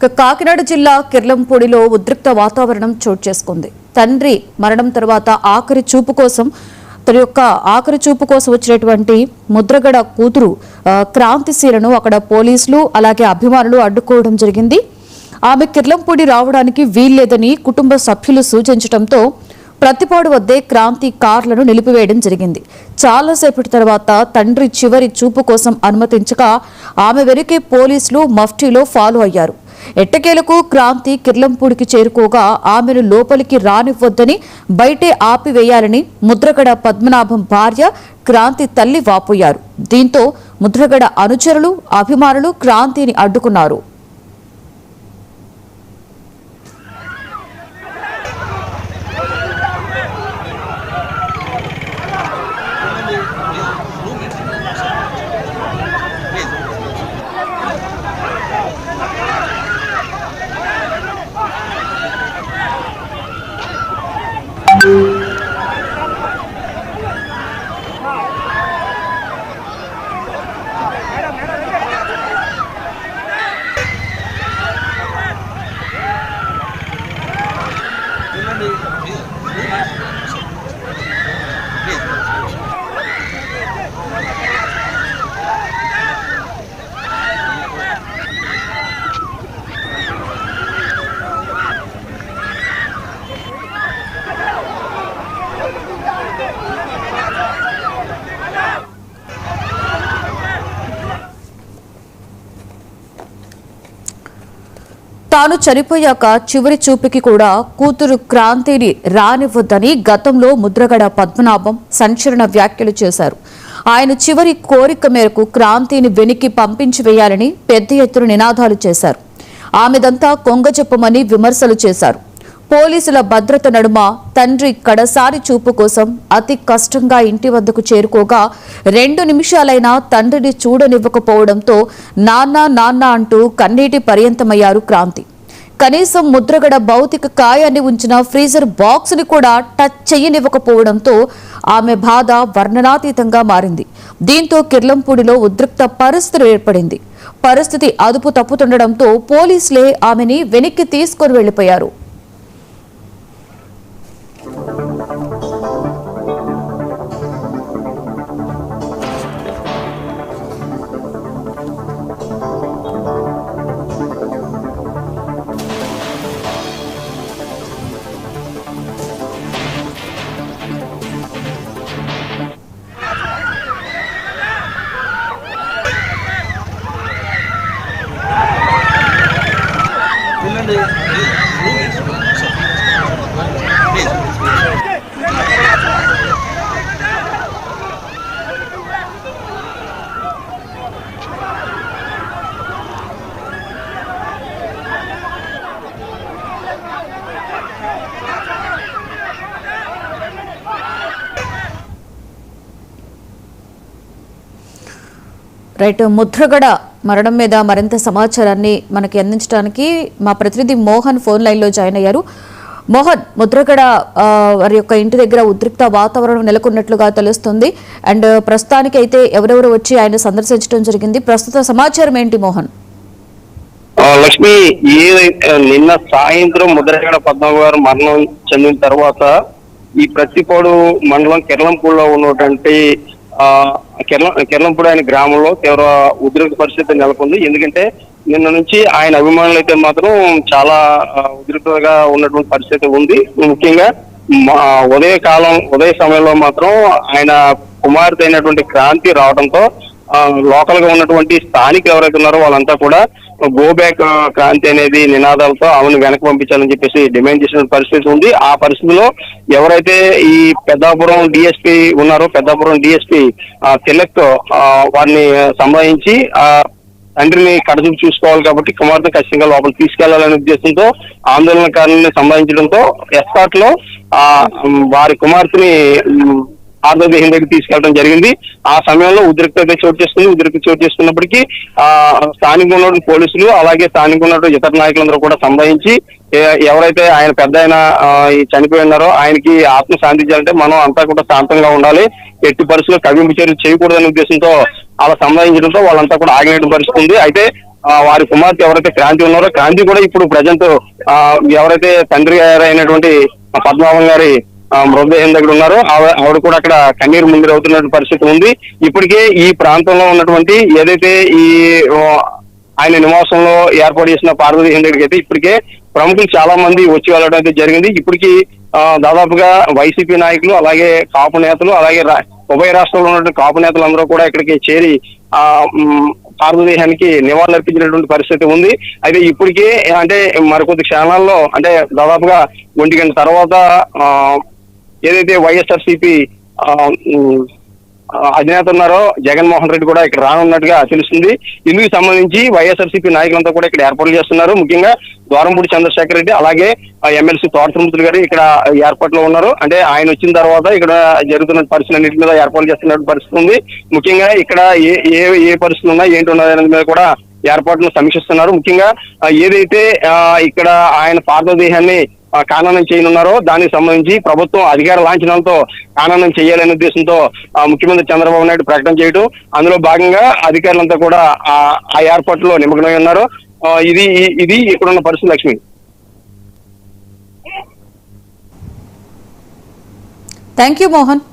కాకినాడ జిల్లా కిర్లంపూడిలో ఉద్రిక్త వాతావరణం చోటు చేసుకుంది. తండ్రి మరణం తర్వాత ఆఖరి చూపు కోసం వచ్చినటువంటి ముద్రగడ కూతురు క్రాంతిశీలను అక్కడ పోలీసులు అలాగే అభిమానులు అడ్డుకోవడం జరిగింది. ఆమె కిర్లంపూడి రావడానికి వీల్లేదని కుటుంబ సభ్యులు సూచించడంతో ప్రతిపాడు వద్దే క్రాంతి కార్లను నిలిపివేయడం జరిగింది. చాలాసేపటి తర్వాత తండ్రి చివరి చూపు కోసం అనుమతించగా ఆమె వెనుకే పోలీసులు మఫ్టీలో ఫాలో అయ్యారు. ఎట్టకేలకు క్రాంతి కిర్లంపూడికి చేరుకోగా ఆమెను లోపలికి రానివ్వొద్దని బయటే ఆపివేయాలని ముద్రగడ పద్మనాభం భార్య క్రాంతి తల్లి వాపోయారు. దీంతో ముద్రగడ అనుచరులు అభిమానులు క్రాంతిని అడ్డుకున్నారు. తాను చనిపోయాక చివరి చూపుకి కూడా కూతురు క్రాంతిని రానివ్వద్దని గతంలో ముద్రగడ పద్మనాభం సంచలన వ్యాఖ్యలు చేశారు. ఆయన చివరి కోరిక మేరకు క్రాంతిని వెనక్కి పంపించి వేయాలని పెద్ద ఎత్తున నినాదాలు చేశారు. ఆమెదంతా కొంగచెప్పమని విమర్శలు చేశారు. పోలీసుల భద్రత నడుమ తండ్రి కడసారి చూపు కోసం అతి కష్టంగా ఇంటి వద్దకు చేరుకోగా 2 నిమిషాలైనా తండ్రిని చూడనివ్వకపోవడంతో నాన్న నాన్న అంటూ కన్నీటి పర్యంతమయ్యారు క్రాంతి. కనీసం ముద్రగడ భౌతిక కాయాన్ని ఉంచిన ఫ్రీజర్ బాక్స్ ని కూడా టచ్ చేయనివ్వకపోవడంతో ఆమె బాధ వర్ణనాతీతంగా మారింది. దీంతో కిర్లంపూడిలో ఉద్రిక్త పరిస్థితి ఏర్పడింది. పరిస్థితి అదుపు తప్పుతుండడంతో పోలీసులే ఆమెని వెనక్కి తీసుకొని వెళ్లిపోయారు. రైట్, ముద్రగడ మరణం మీద మరింత సమాచారాన్ని మనకి అందించడానికి మా ప్రతినిధి మోహన్ ఫోన్ లైన్లో జాయిన్ అయ్యారు. మోహన్, ముద్రగడ వారి యొక్క ఇంటి దగ్గర ఉద్రిక్త వాతావరణం నెలకొన్నట్లుగా తెలుస్తుంది. అండ్ ప్రస్తుతానికి అయితే ఎవరెవరు వచ్చి ఆయన సందర్శించడం జరిగింది, ప్రస్తుత సమాచారం ఏంటి మోహన్? లక్ష్మి, నిన్న సాయంత్రం ముద్రగడ పద్మనాభం గారు మరణం చెందిన తర్వాత ఈ ప్రతిపాడు మండలం కిర్లంపూడిలో ఉన్నటువంటి కిర్లంపూడి అనే గ్రామంలో తీవ్ర ఉద్రిక్త పరిస్థితి నెలకొంది. ఎందుకంటే నిన్న నుంచి ఆయన అభిమానులు అయితే మాత్రం చాలా ఉద్రిక్తగా ఉన్నటువంటి పరిస్థితి ఉంది. ముఖ్యంగా ఉదయ సమయంలో మాత్రం ఆయన కుమార్తె అయినటువంటి క్రాంతి రావడంతో లోకల్ గా ఉన్నటువంటి స్థానికులు ఎవరైతే ఉన్నారో వాళ్ళంతా కూడా గో బ్యాక్ క్రాంతి అనేది నినాదాలతో ఆమెను వెనక్కి పంపించాలని చెప్పేసి డిమాండ్ చేసిన పరిస్థితి ఉంది. ఆ పరిస్థితిలో ఎవరైతే ఈ పెద్దాపురం డిఎస్పీ ఉన్నారో, పెద్దాపురం డిఎస్పీ తిలక్ వారిని సంబంధించి తండ్రిని కడచూపు చూసుకోవాలి కాబట్టి కుమార్తె ఖచ్చితంగా లోపల తీసుకెళ్లాలనే ఉద్దేశంతో ఆందోళనకారులని సంబంధించడంతో ఎస్కాట్ లో వారి కుమార్తెని ఆర్ధదేహం దగ్గర తీసుకెళ్లడం జరిగింది. ఆ సమయంలో ఉద్రిక్తత చోటు చేసుకున్నప్పటికీ స్థానికంగా ఉన్న పోలీసులు అలాగే స్థానికంగా ఉన్న ఇతర నాయకులందరూ కూడా సంబంధించి ఎవరైతే ఆయన పెద్ద చనిపోయి ఉన్నారో ఆయనకి ఆత్మ శాంతించాలంటే మనం అంతా కూడా శాంతంగా ఉండాలి, ఎట్టి పరిస్థితుల్లో కవింపు చర్యలు చేయకూడదనే ఉద్దేశంతో అలా సంబంధించడంతో వాళ్ళంతా కూడా ఆగినట్టు పరిస్థితి ఉంది. అయితే వారి కుమార్తె ఎవరైతే క్రాంతి ఉన్నారో క్రాంతి కూడా ఇప్పుడు ప్రజెంట్ ఎవరైతే తండ్రి గారు అయినటువంటి పద్మనాభం గారి మృతదేహం దగ్గర ఉన్నారో ఆవిడ కూడా అక్కడ కన్నీరు ముందు అవుతున్న పరిస్థితి ఉంది. ఇప్పటికే ఈ ప్రాంతంలో ఉన్నటువంటి ఏదైతే ఈ ఆయన నివాసంలో ఏర్పాటు చేసిన పార్వతీదేహం దగ్గరికి అయితే ఇప్పటికే ప్రముఖులు చాలా మంది వచ్చి వెళ్ళడం అయితే జరిగింది. ఇప్పటికీ దాదాపుగా వైసీపీ నాయకులు అలాగే కాపు నేతలు అలాగే ఉభయ రాష్ట్రాల్లో ఉన్నటువంటి కాపు నేతలు అందరూ కూడా ఇక్కడికి చేరి పార్వతీదేహానికి నివాళులర్పించినటువంటి పరిస్థితి ఉంది. అయితే ఇప్పటికే అంటే మరికొద్ది క్షణాల్లో అంటే దాదాపుగా 1 గంట తర్వాత ఏదైతే వైఎస్ఆర్సీపీ అధినేత ఉన్నారో జగన్మోహన్ రెడ్డి కూడా ఇక్కడ రానున్నట్టుగా తెలుస్తుంది. ఇందుకు సంబంధించి వైఎస్ఆర్సీపీ నాయకులంతా కూడా ఇక్కడ ఏర్పాట్లు చేస్తున్నారు. ముఖ్యంగా ద్వారంపూడి చంద్రశేఖర్ రెడ్డి అలాగే ఎమ్మెల్సీ తోట తిరుమతులు గారు ఇక్కడ ఏర్పాట్లో ఉన్నారు. అంటే ఆయన వచ్చిన తర్వాత ఇక్కడ జరుగుతున్న పరిస్థితులన్నింటి మీద ఏర్పాట్లు చేస్తున్న పరిస్థితి ఉంది. ముఖ్యంగా ఇక్కడ ఏ పరిస్థితులు ఉన్నాయి ఏంటి ఉన్నది అనేది మీద కూడా ఏర్పాట్లను సమీక్షిస్తున్నారు. ముఖ్యంగా ఏదైతే ఇక్కడ ఆయన పార్థదేహాన్ని ఖననం చేయనున్నారో దానికి సంబంధించి ప్రభుత్వం అధికార లాంఛనాలతో ఖననం చేయాలనే ఉద్దేశంతో ముఖ్యమంత్రి చంద్రబాబు నాయుడు ప్రకటన చేయడం, అందులో భాగంగా అధికారులంతా కూడా ఆ ఏర్పాట్లో నిమగ్నమై ఉన్నారు. ఇది ఇక్కడున్న పరిస్థితి. లక్ష్మి. Thank you Mohan.